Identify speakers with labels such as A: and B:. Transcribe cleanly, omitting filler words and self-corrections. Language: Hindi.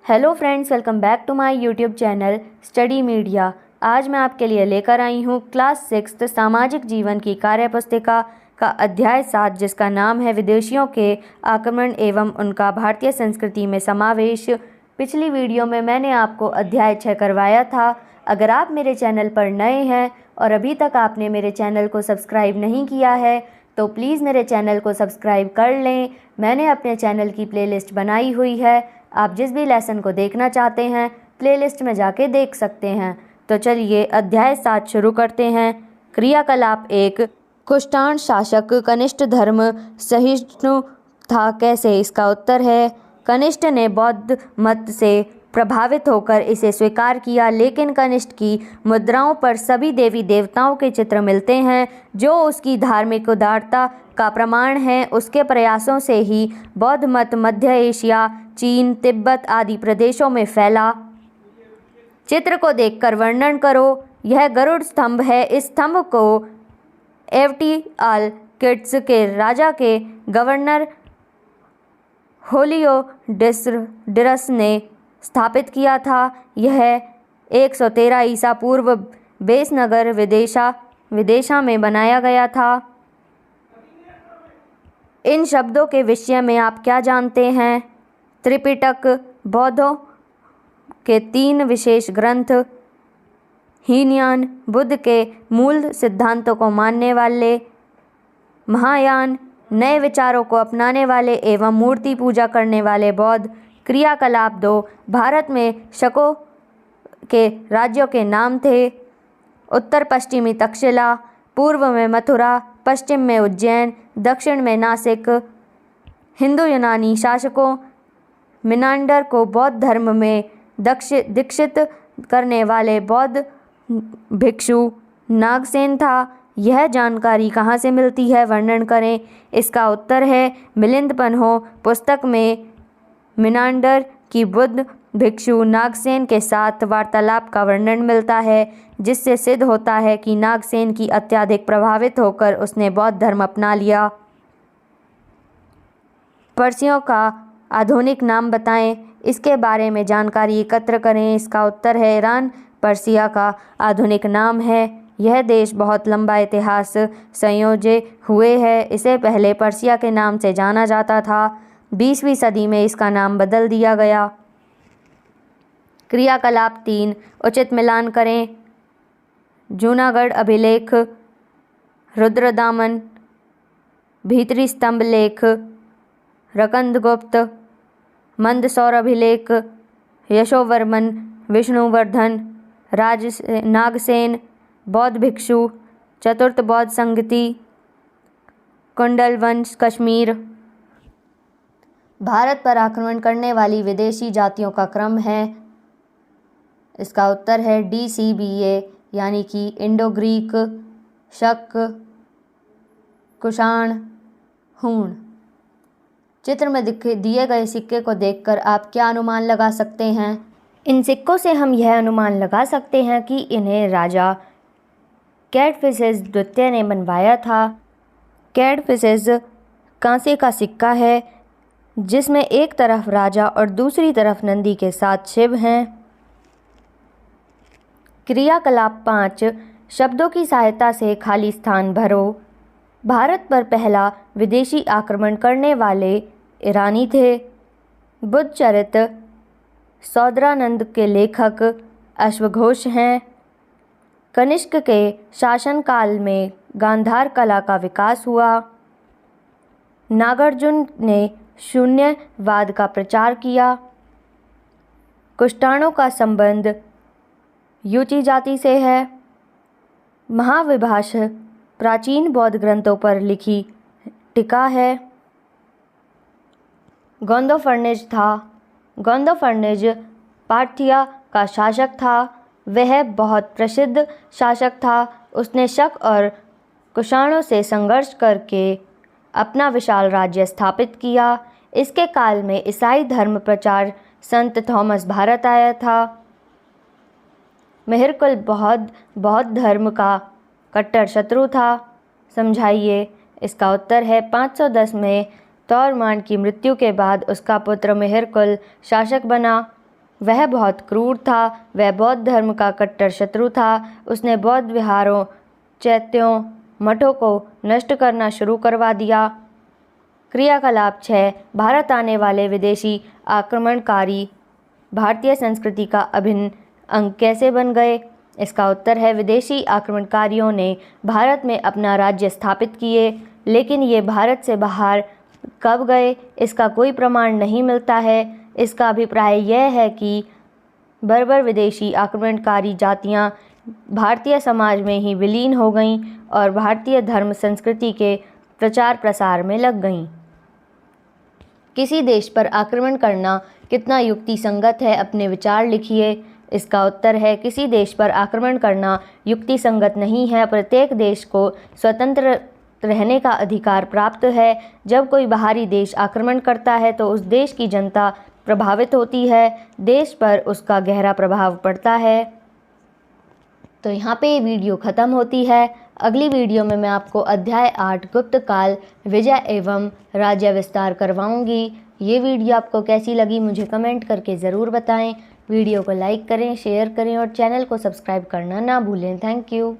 A: Hello friends, welcome back to my YouTube channel Study Media. आज मैं आपके लिए लेकर आई हूँ क्लास 6 सामाजिक जीवन की कार्यपुस्तिका का अध्याय 7, जिसका नाम है विदेशियों के आक्रमण एवं उनका भारतीय संस्कृति में समावेश। पिछली वीडियो में मैंने आपको अध्याय 6 करवाया था। अगर आप मेरे चैनल पर नए हैं और अभी तक आपने मेरे चैनल को सब्सक्राइब नहीं किया है तो प्लीज़ मेरे चैनल को सब्सक्राइब कर लें। मैंने अपने चैनल की प्लेलिस्ट बनाई हुई है, आप जिस भी लेसन को देखना चाहते हैं प्लेलिस्ट में जाके देख सकते हैं। तो चलिए अध्याय 7 शुरू करते हैं। क्रियाकलाप 1, कुषाण शासक कनिष्ठ धर्म सहिष्णु था कैसे? इसका उत्तर है कनिष्ठ ने बौद्ध मत से प्रभावित होकर इसे स्वीकार किया, लेकिन कनिष्ठ की मुद्राओं पर सभी देवी देवताओं के चित्र मिलते हैं जो उसकी धार्मिक उदारता का प्रमाण है। उसके प्रयासों से ही बौद्ध मत मध्य एशिया, चीन, तिब्बत आदि प्रदेशों में फैला। चित्र को देखकर वर्णन करो। यह गरुड़ स्तंभ है। इस स्तंभ को एवटीआल किट्स के राजा के गवर्नर होलियोडोरस ने स्थापित किया था। यह 113 ईसा पूर्व बेसनगर विदेशा में बनाया गया था। इन शब्दों के विषय में आप क्या जानते हैं? त्रिपिटक बौद्धों के 3 विशेष ग्रंथ, हीनयान बुद्ध के मूल सिद्धांतों को मानने वाले, महायान नए विचारों को अपनाने वाले एवं मूर्ति पूजा करने वाले बौद्ध। क्रियाकलाप 2, भारत में शकों के राज्यों के नाम थे। उत्तर पश्चिमी तक्षशिला, पूर्व में मथुरा, पश्चिम में उज्जैन, दक्षिण में नासिक। हिंदू यूनानी शासकों, मिनांडर को बौद्ध धर्म में दीक्षित करने वाले बौद्ध भिक्षु नागसेन था। यह जानकारी कहाँ से मिलती है, वर्णन करें। इसका उत्तर है मिलिंद पन्हो पुस्तक में मिनांडर की बुद्ध भिक्षु नागसेन के साथ वार्तालाप का वर्णन मिलता है, जिससे सिद्ध होता है कि नागसेन की अत्यधिक प्रभावित होकर उसने बौद्ध धर्म अपना लिया। पर्सियों का आधुनिक नाम बताएं, इसके बारे में जानकारी एकत्र करें। इसका उत्तर है ईरान पर्सिया का आधुनिक नाम है। यह देश बहुत लंबा इतिहास संयोजे हुए है। इसे पहले पर्सिया के नाम से जाना जाता था। 20वीं सदी में इसका नाम बदल दिया गया। क्रियाकलाप 3, उचित मिलान करें। जूनागढ़ अभिलेख, रुद्रदामन, भीतरी स्तंभ लेख, रकंदगुप्त, मंदसौर अभिलेख, यशोवर्मन, विष्णुवर्धन, नागसेन, बौद्ध भिक्षु, चतुर्थ बौद्ध संगति, कुंडल वंश, कश्मीर। भारत पर आक्रमण करने वाली विदेशी जातियों का क्रम है। इसका उत्तर है DCBA, यानी कि इंडो ग्रीक, शक, कुषाण, हूण। चित्र में दिए गए सिक्के को देखकर आप क्या अनुमान लगा सकते हैं? इन सिक्कों से हम यह अनुमान लगा सकते हैं कि इन्हें राजा कैडफिसेस द्वितीय ने बनवाया था। कैडफिसेस कांसे का सिक्का है जिसमें एक तरफ राजा और दूसरी तरफ नंदी के साथ शिव हैं। क्रियाकलाप 5, शब्दों की सहायता से खाली स्थान भरो। भारत पर पहला विदेशी आक्रमण करने वाले ईरानी थे। बुद्ध चरित्र सौदरानंद के लेखक अश्वघोष हैं। कनिष्क के शासनकाल में गांधार कला का विकास हुआ। नागार्जुन ने शून्यवाद का प्रचार किया। कुषाणों का संबंध युची जाति से है। महाविभाष प्राचीन बौद्ध ग्रंथों पर लिखी टीका है। गोंदोफर्निज था। गोंदोफर्निज पार्थिया का शासक था। वह बहुत प्रसिद्ध शासक था। उसने शक और कुषाणों से संघर्ष करके अपना विशाल राज्य स्थापित किया। इसके काल में ईसाई धर्म प्रचार संत थॉमस भारत आया था। मिहिरकुल बौद्ध धर्म का कट्टर शत्रु था। समझाइए। इसका उत्तर है 510 में तोरमान की मृत्यु के बाद उसका पुत्र मिहिरकुल शासक बना। वह बहुत क्रूर था। वह बौद्ध धर्म का कट्टर शत्रु था। उसने बौद्ध विहारों, चैत्यों, मठों को नष्ट करना शुरू करवा दिया। क्रियाकलाप 6। भारत आने वाले विदेशी आक्रमणकारी भारतीय संस्कृति का अभिन्न अंग कैसे बन गए? इसका उत्तर है विदेशी आक्रमणकारियों ने भारत में अपना राज्य स्थापित किए, लेकिन ये भारत से बाहर कब गए इसका कोई प्रमाण नहीं मिलता है। इसका अभिप्राय यह है कि बर्बर विदेशी आक्रमणकारी जातियां भारतीय समाज में ही विलीन हो गईं और भारतीय धर्म संस्कृति के प्रचार प्रसार में लग गईं। किसी देश पर आक्रमण करना कितना युक्ति संगत है, अपने विचार लिखिए। इसका उत्तर है किसी देश पर आक्रमण करना युक्ति संगत नहीं है। प्रत्येक देश को स्वतंत्र रहने का अधिकार प्राप्त है। जब कोई बाहरी देश आक्रमण करता है तो उस देश की जनता प्रभावित होती है, देश पर उसका गहरा प्रभाव पड़ता है। तो यहाँ पे ये वीडियो ख़त्म होती है। अगली वीडियो में मैं आपको अध्याय 8 गुप्त काल विजय एवं राज्य विस्तार करवाऊँगी। ये वीडियो आपको कैसी लगी मुझे कमेंट करके ज़रूर बताएं। वीडियो को लाइक करें, शेयर करें और चैनल को सब्सक्राइब करना ना भूलें। Thank you.